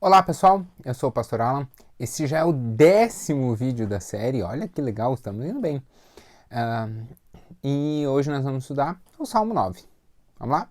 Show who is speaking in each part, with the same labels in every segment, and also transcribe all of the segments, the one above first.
Speaker 1: Olá pessoal, eu sou o Pastor Alan. Esse já é o 10º vídeo da série, olha que legal, estamos indo bem. E hoje nós vamos estudar o Salmo 9. Vamos lá?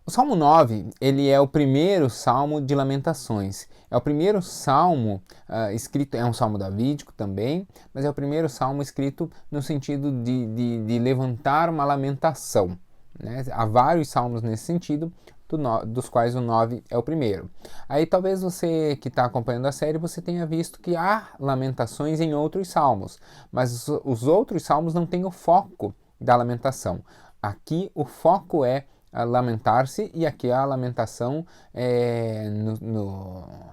Speaker 1: O Salmo 9, ele é o primeiro salmo de lamentações. É o primeiro salmo escrito, é um salmo davídico também, mas é o primeiro salmo escrito no sentido de levantar uma lamentação, né? Há vários salmos nesse sentido, dos quais o 9 é o primeiro. Aí talvez você que está acompanhando a série, você tenha visto que há lamentações em outros salmos, mas os outros salmos não têm o foco da lamentação. Aqui o foco é a lamentar-se, e aqui a lamentação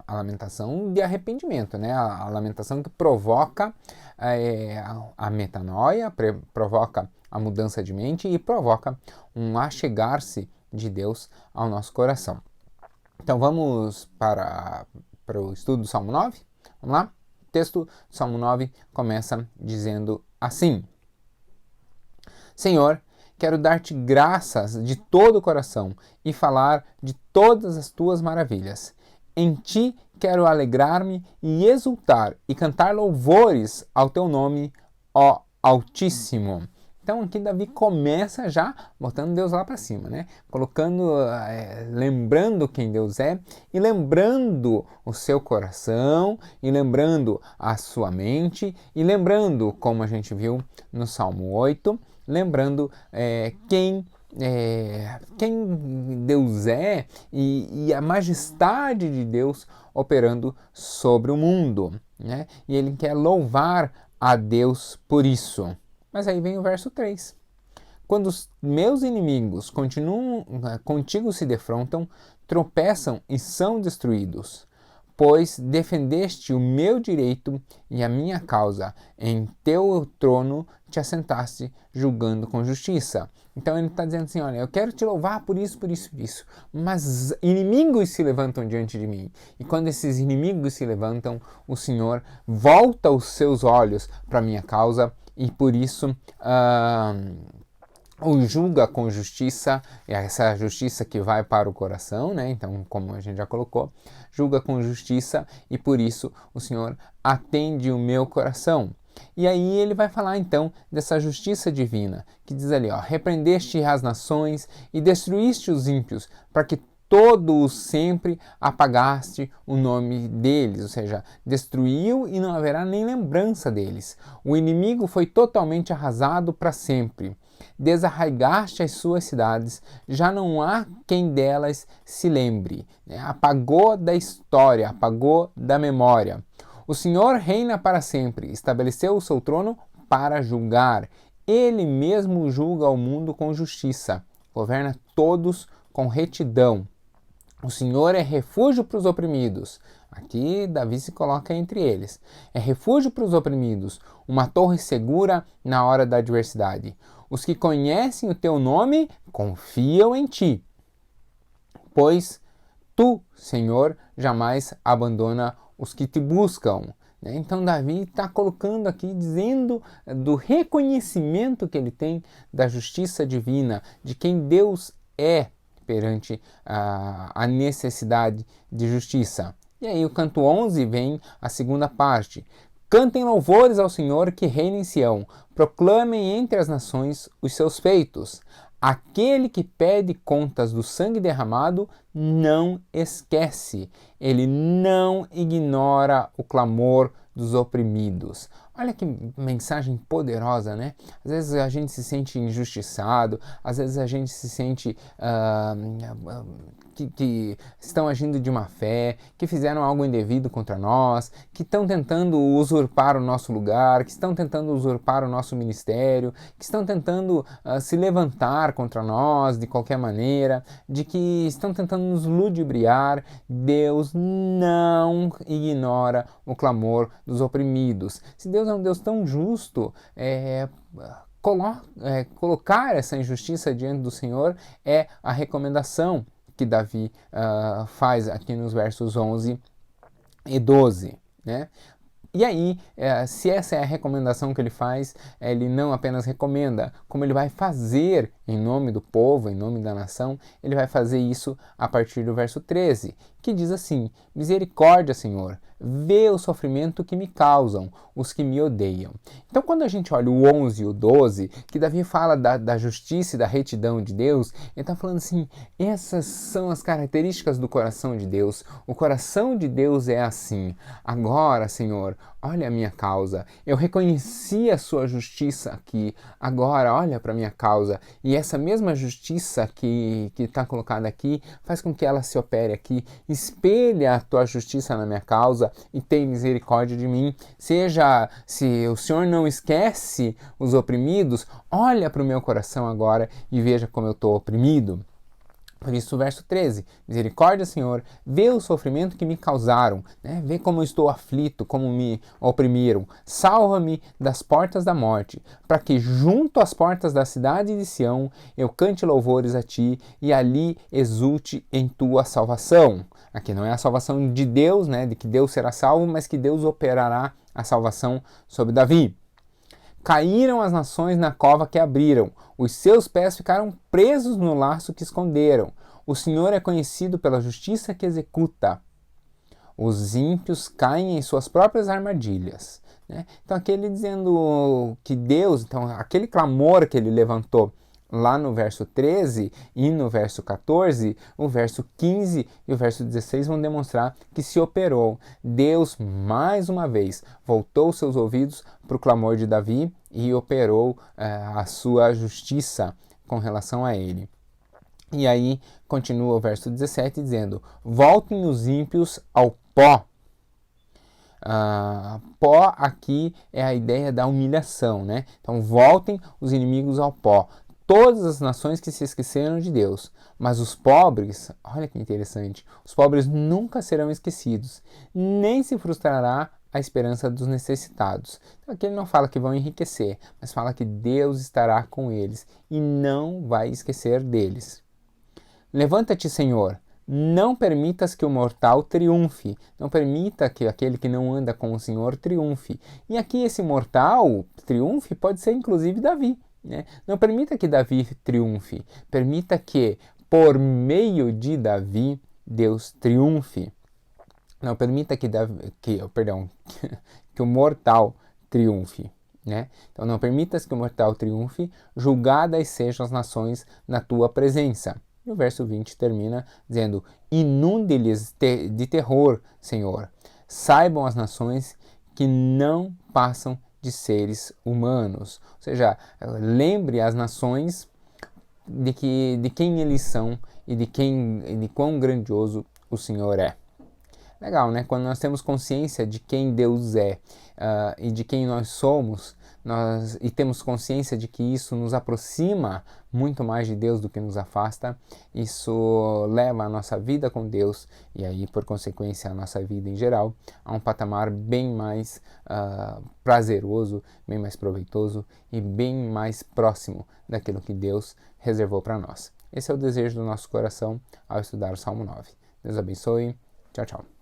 Speaker 1: a lamentação de arrependimento, né? A lamentação que provoca a metanoia, provoca a mudança de mente e provoca um achegar-se de Deus ao nosso coração. Então vamos para o estudo do Salmo 9? Vamos lá? O texto do Salmo 9 começa dizendo assim: Senhor, quero dar-te graças de todo o coração e falar de todas as tuas maravilhas. Em ti quero alegrar-me e exultar e cantar louvores ao teu nome, ó Altíssimo. Então aqui Davi começa já botando Deus lá para cima, né? Lembrando quem Deus é e lembrando o seu coração e lembrando a sua mente e lembrando, como a gente viu no Salmo 8, lembrando quem Deus é e a majestade de Deus operando sobre o mundo, né? E ele quer louvar a Deus por isso. Mas aí vem o verso 3. Quando os meus inimigos contigo se defrontam, tropeçam e são destruídos. Pois defendeste o meu direito e a minha causa. Em teu trono te assentaste, julgando com justiça. Então ele está dizendo assim, olha, eu quero te louvar por isso, por isso, por isso. Mas inimigos se levantam diante de mim. E quando esses inimigos se levantam, o Senhor volta os seus olhos para a minha causa e por isso o julga com justiça, essa justiça que vai para o coração, né? Então, como a gente já colocou, julga com justiça e por isso o Senhor atende o meu coração. E aí ele vai falar então dessa justiça divina, que diz ali, ó, repreendeste as nações e destruíste os ímpios, para que todos sempre apagaste o nome deles, ou seja, destruiu e não haverá nem lembrança deles. O inimigo foi totalmente arrasado para sempre. Desarraigaste as suas cidades, já não há quem delas se lembre. Apagou da história, apagou da memória. O Senhor reina para sempre, estabeleceu o seu trono para julgar. Ele mesmo julga o mundo com justiça, governa todos com retidão. O Senhor é refúgio para os oprimidos. Aqui Davi se coloca entre eles. É refúgio para os oprimidos, uma torre segura na hora da adversidade. Os que conhecem o teu nome confiam em ti, pois tu, Senhor, jamais abandona os que te buscam. Então Davi está colocando aqui, dizendo do reconhecimento que ele tem da justiça divina, de quem Deus é perante a necessidade de justiça. E aí o canto 11 vem a segunda parte. Cantem louvores ao Senhor que reina em Sião, proclamem entre as nações os seus feitos. Aquele que pede contas do sangue derramado não esquece, ele não ignora o clamor dos oprimidos. Olha que mensagem poderosa, né? Às vezes a gente se sente injustiçado, às vezes a gente se sente que estão agindo de má fé, que fizeram algo indevido contra nós, que estão tentando usurpar o nosso lugar, que estão tentando usurpar o nosso ministério, que estão tentando se levantar contra nós de qualquer maneira, de que estão tentando nos ludibriar. Deus não ignora o clamor dos oprimidos. Se Deus é um Deus tão justo, colocar essa injustiça diante do Senhor é a recomendação que Davi faz aqui nos versos 11 e 12, né? E aí, se essa é a recomendação que ele faz, ele não apenas recomenda, como ele vai fazer em nome do povo, em nome da nação, ele vai fazer isso a partir do verso 13, que diz assim: misericórdia, Senhor, vê o sofrimento que me causam os que me odeiam. Então, quando a gente olha o 11 e o 12, que Davi fala da justiça e da retidão de Deus, ele está falando assim, essas são as características do coração de Deus. O coração de Deus é assim. Agora, Senhor, olha a minha causa. Eu reconheci a sua justiça aqui. Agora, olha para a minha causa. E essa mesma justiça que está colocada aqui faz com que ela se opere aqui. Espelha a tua justiça na minha causa e tem misericórdia de mim. Se o Senhor não esquece os oprimidos, olha para o meu coração agora e veja como eu estou oprimido. Por isso, o verso 13, misericórdia, Senhor, vê o sofrimento que me causaram, né? Vê como eu estou aflito, como me oprimiram. Salva-me das portas da morte, para que junto às portas da cidade de Sião eu cante louvores a ti e ali exulte em tua salvação. Aqui não é a salvação de Deus, né? De que Deus será salvo, mas que Deus operará a salvação sobre Davi. Caíram as nações na cova que abriram, os seus pés ficaram presos no laço que esconderam. O Senhor é conhecido pela justiça que executa. Os ímpios caem em suas próprias armadilhas. Né? Então, aqui ele dizendo que Deus, então, aquele clamor que ele levantou lá no verso 13 e no verso 14, o verso 15 e o verso 16 vão demonstrar que se operou. Deus, mais uma vez, voltou seus ouvidos para o clamor de Davi e operou a sua justiça com relação a ele. E aí continua o verso 17 dizendo: voltem os ímpios ao pó. Pó aqui é a ideia da humilhação, né? Então voltem os inimigos ao pó. Todas as nações que se esqueceram de Deus, mas os pobres, olha que interessante, os pobres nunca serão esquecidos, nem se frustrará a esperança dos necessitados. Então aqui ele não fala que vão enriquecer, mas fala que Deus estará com eles e não vai esquecer deles. Levanta-te, Senhor, não permitas que o mortal triunfe, não permita que aquele que não anda com o Senhor triunfe. E aqui esse mortal triunfe pode ser inclusive Davi. Né? Não permita que Davi triunfe, permita que, por meio de Davi, Deus triunfe. Não permita que o mortal triunfe. Né? Então não permitas que o mortal triunfe, julgadas sejam as nações na tua presença. E o verso 20 termina dizendo: inunde-lhes de terror, Senhor. Saibam as nações que não passam de seres humanos. Ou seja, lembre as nações de quem eles são e de quão grandioso o Senhor é. Legal, né? Quando nós temos consciência de quem Deus é e de quem nós somos, e temos consciência de que isso nos aproxima muito mais de Deus do que nos afasta, isso leva a nossa vida com Deus e aí, por consequência, a nossa vida em geral a um patamar bem mais prazeroso, bem mais proveitoso e bem mais próximo daquilo que Deus reservou para nós. Esse é o desejo do nosso coração ao estudar o Salmo 9. Deus abençoe. Tchau, tchau.